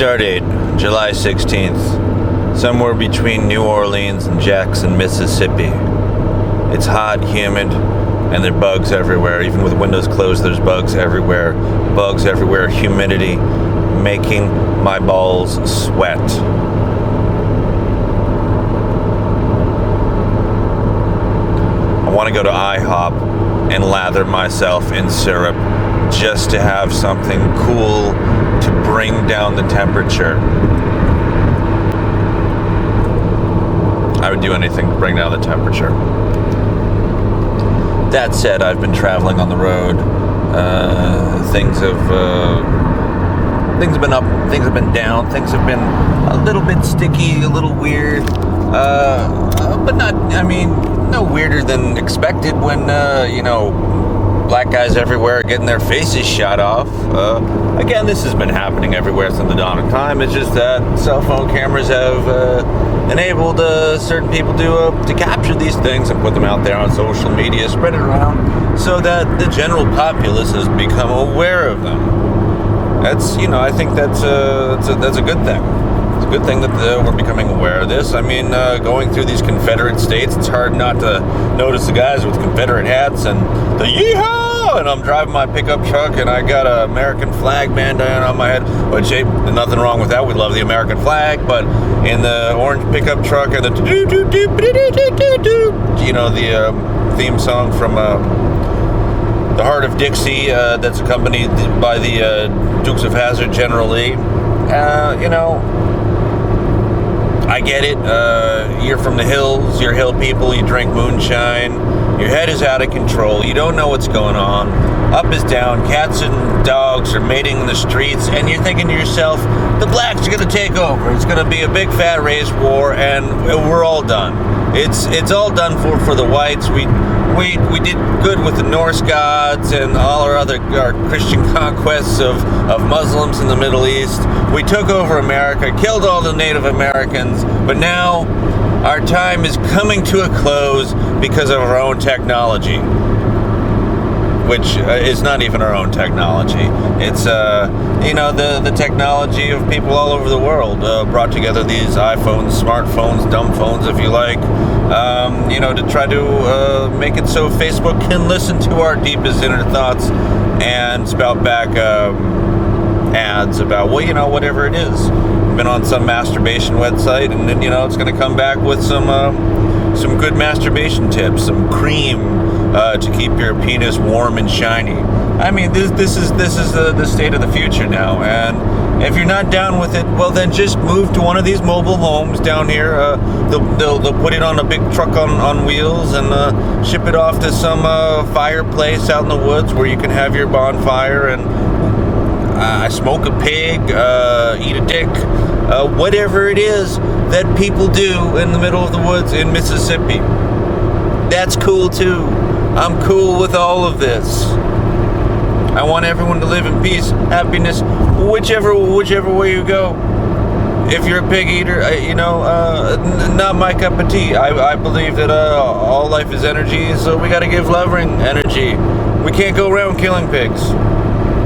Stardate, July 16th, somewhere between New Orleans and Jackson, Mississippi. It's hot, humid, and there are bugs everywhere. Even with windows closed, there's bugs everywhere. Bugs everywhere, humidity, making my balls sweat. I want to go to IHOP and lather myself in syrup just to have something cool to bring down the temperature. I would do anything to bring down the temperature. That said, I've been traveling on the road. Things have been up, things have been down, things have been a little bit sticky, a little weird, but not, no weirder than expected when, black guys everywhere are getting their faces shot off. Again, this has been happening everywhere since the dawn of time. It's just that cell phone cameras have enabled certain people to capture these things and put them out there on social media, spread it around, so that the general populace has become aware of them. That's, I think that's a good thing. It's a good thing that we're becoming aware of this. Going through these Confederate states, it's hard not to notice the guys with Confederate hats and the yeehaw! And I'm driving my pickup truck and I got an American flag bandana on my head, which ain't nothing wrong with that. We love the American flag, but in the orange pickup truck and the the theme song from The Heart of Dixie that's accompanied by the Dukes of Hazzard, General Lee. I get it. You're from the hills, you're hill people, you drink moonshine, your head is out of control, you don't know what's going on, up is down, cats and dogs are mating in the streets, and you're thinking to yourself, the blacks are going to take over, it's going to be a big fat race war, and we're all done. It's all done for the whites. We did good with the Norse gods and all our Christian conquests of Muslims in the Middle East. We took over America, killed all the Native Americans, but now our time is coming to a close because of our own technology, which is not even our own technology. It's the technology of people all over the world brought together these iPhones, smartphones, dumb phones, if you like, to try to make it so Facebook can listen to our deepest inner thoughts and spout back ads about, whatever it is. Been on some masturbation website, and then it's going to come back with some good masturbation tips, some cream to keep your penis warm and shiny. This is the state of the future now, and if you're not down with it, well then just move to one of these mobile homes down here. They'll put it on a big truck on wheels and ship it off to some fireplace out in the woods where you can have your bonfire and smoke a pig, eat a dick, whatever it is that people do in the middle of the woods in Mississippi. That's cool too. I'm cool with all of this. I want everyone to live in peace, happiness, whichever way you go. If you're a pig eater, not my cup of tea. I believe that all life is energy, so we got to give loving energy. We can't go around killing pigs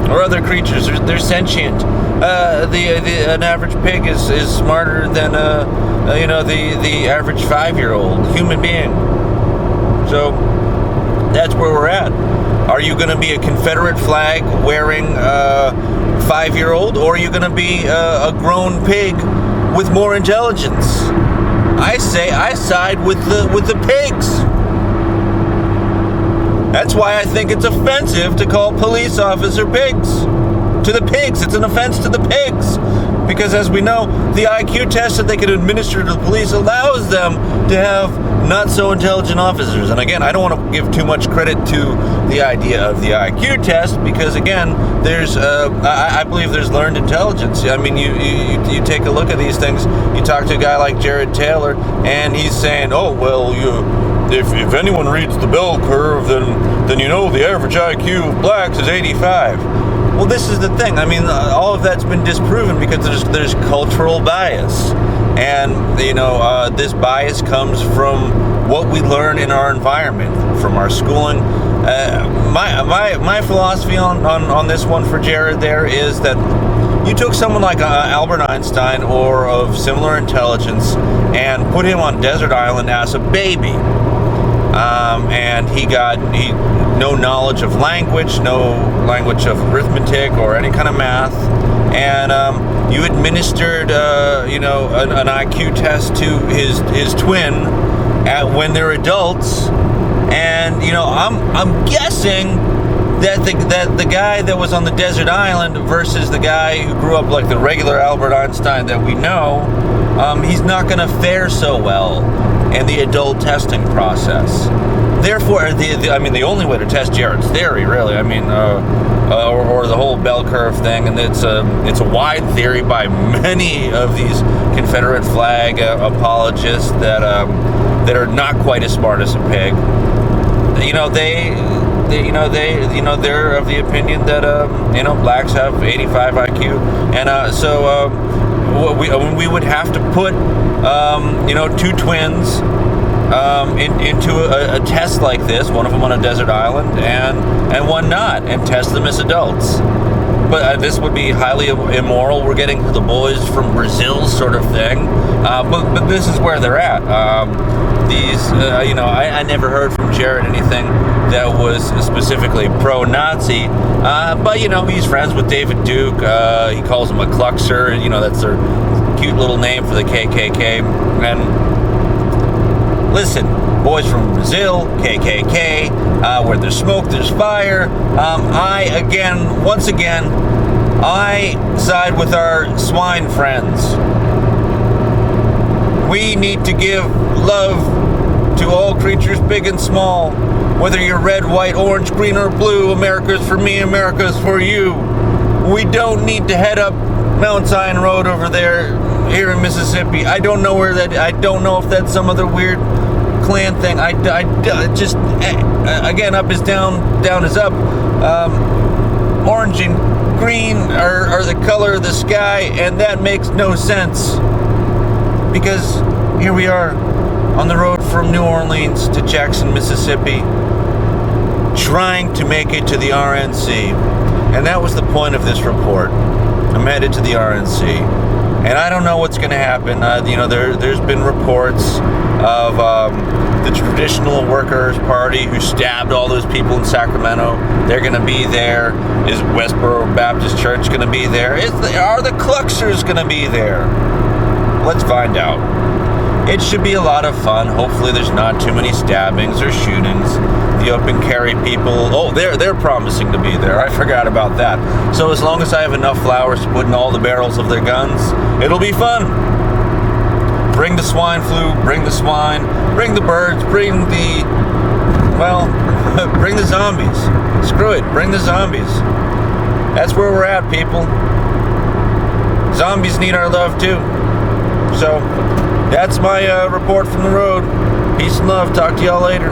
or other creatures. They're sentient. An average pig is smarter than the average 5-year-old human being. So that's where we're at. Are you going to be a Confederate flag wearing 5-year-old, or are you going to be a grown pig with more intelligence? I say I side with the pigs. That's why I think it's offensive to call police officer pigs. To the pigs, it's an offense to the pigs. Because as we know, the IQ test that they can administer to the police allows them to have not so intelligent officers. And again, I don't want to give too much credit to the idea of the IQ test, because again, there's I believe there's learned intelligence. You take a look at these things. You talk to a guy like Jared Taylor, and he's saying, if anyone reads the bell curve, then the average IQ of blacks is 85. Well, this is the thing. All of that's been disproven because there's cultural bias, and this bias comes from what we learn in our environment, from our schooling. My philosophy on this one for Jared there is that you took someone like Albert Einstein or of similar intelligence and put him on desert island as a baby. And he no knowledge of language, no language of arithmetic or any kind of math, and you administered, an IQ test to his twin when they're adults, and I'm guessing that the guy that was on the desert island versus the guy who grew up like the regular Albert Einstein that we know, he's not going to fare so well in the adult testing process. Therefore, the only way to test Jared's theory, really, or the whole bell curve thing, and it's a wide theory by many of these Confederate flag apologists that are not quite as smart as a pig. They're of the opinion that blacks have 85 IQ, and so we would have to put two twins into a test like this, one of them on a desert island and one not, and test them as adults. But this would be highly immoral. We're getting to the boys from Brazil sort of thing. But this is where they're at. I never heard from Jared anything that was specifically pro-Nazi. But he's friends with David Duke. He calls him a Kluxer. That's their cute little name for the KKK. And listen, boys from Brazil, KKK, where there's smoke, there's fire. Once again, I side with our swine friends. We need to give love to all creatures big and small. Whether you're red, white, orange, green, or blue, America's for me, America's for you. We don't need to head up Mount Zion Road over there here in Mississippi. I don't know if that's some other weird Klan thing. Again, up is down, down is up. Orange and green are the color of the sky, and that makes no sense. Because here we are on the road from New Orleans to Jackson, Mississippi, trying to make it to the RNC. And that was the point of this report. I'm headed to the RNC. And I don't know what's going to happen. There's been reports of the Traditional Workers Party who stabbed all those people in Sacramento. They're going to be there. Is Westboro Baptist Church going to be there? Are the Kluxers going to be there? Let's find out. It should be a lot of fun. Hopefully there's not too many stabbings or shootings. The open carry people, they're promising to be there. I forgot about that. So as long as I have enough flowers to put in all the barrels of their guns, it'll be fun. Bring the swine flu, bring the swine, bring the birds, bring the zombies. Screw it, bring the zombies. That's where we're at, people. Zombies need our love too. So, that's my report from the road. Peace and love. Talk to y'all later.